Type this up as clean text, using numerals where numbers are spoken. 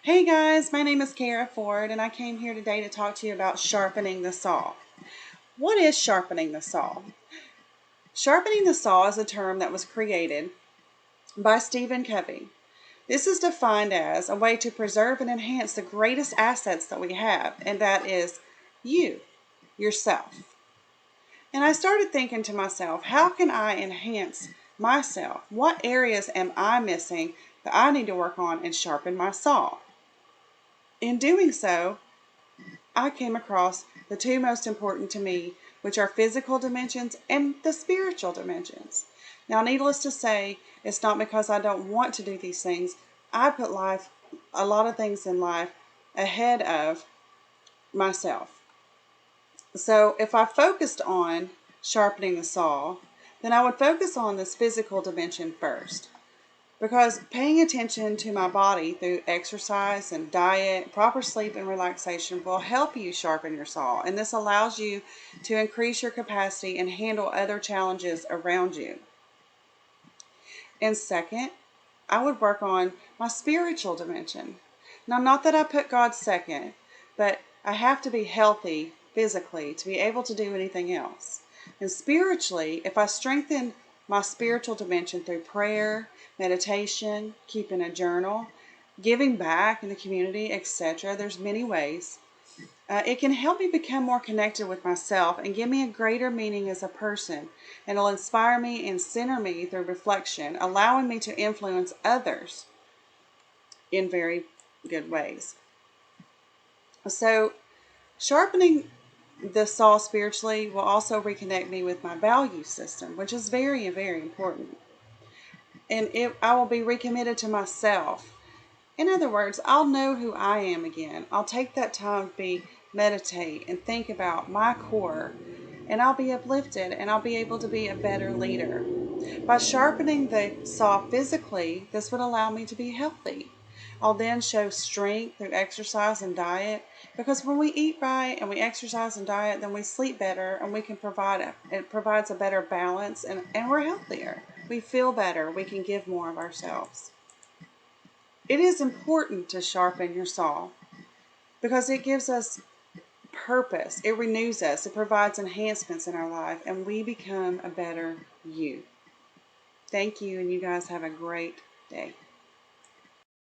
Hey guys, my name is Kara Ford and I came here today to talk to you about sharpening the saw. What is sharpening the saw? Sharpening the saw is a term that was created by Stephen Covey. This is defined as a way to preserve and enhance the greatest assets that we have, and that is yourself. And I started thinking to myself, how can I enhance myself? What areas am I missing that I need to work on and sharpen my saw? In doing so, I came across the two most important to me, which are physical dimensions and the spiritual dimensions. Now, needless to say, it's not because I don't want to do these things. I put a lot of things in life ahead of myself. So if I focused on sharpening the saw, then I would focus on this physical dimension first. Because paying attention to my body through exercise and diet, proper sleep and relaxation will help you sharpen your saw. And this allows you to increase your capacity and handle other challenges around you. And second, I would work on my spiritual dimension. Now, not that I put God second, but I have to be healthy physically to be able to do anything else. And spiritually, if I strengthen my spiritual dimension through prayer, meditation, keeping a journal, giving back in the community, etc., there's many ways. It can help me become more connected with myself and give me a greater meaning as a person. And it'll inspire me and center me through reflection, allowing me to influence others in very good ways. So, sharpening the saw spiritually will also reconnect me with my value system, which is very, very important. And I will be recommitted to myself. In other words, I'll know who I am again. I'll take that time to meditate and think about my core, and I'll be uplifted and I'll be able to be a better leader. By sharpening the saw physically, this would allow me to be healthy. I'll then show strength through exercise and diet, because when we eat right and we exercise and diet, then we sleep better and we can it provides a better balance, and we're healthier. We feel better. We can give more of ourselves. It is important to sharpen your saw because it gives us purpose. It renews us. It provides enhancements in our life, and we become a better you. Thank you, and you guys have a great day.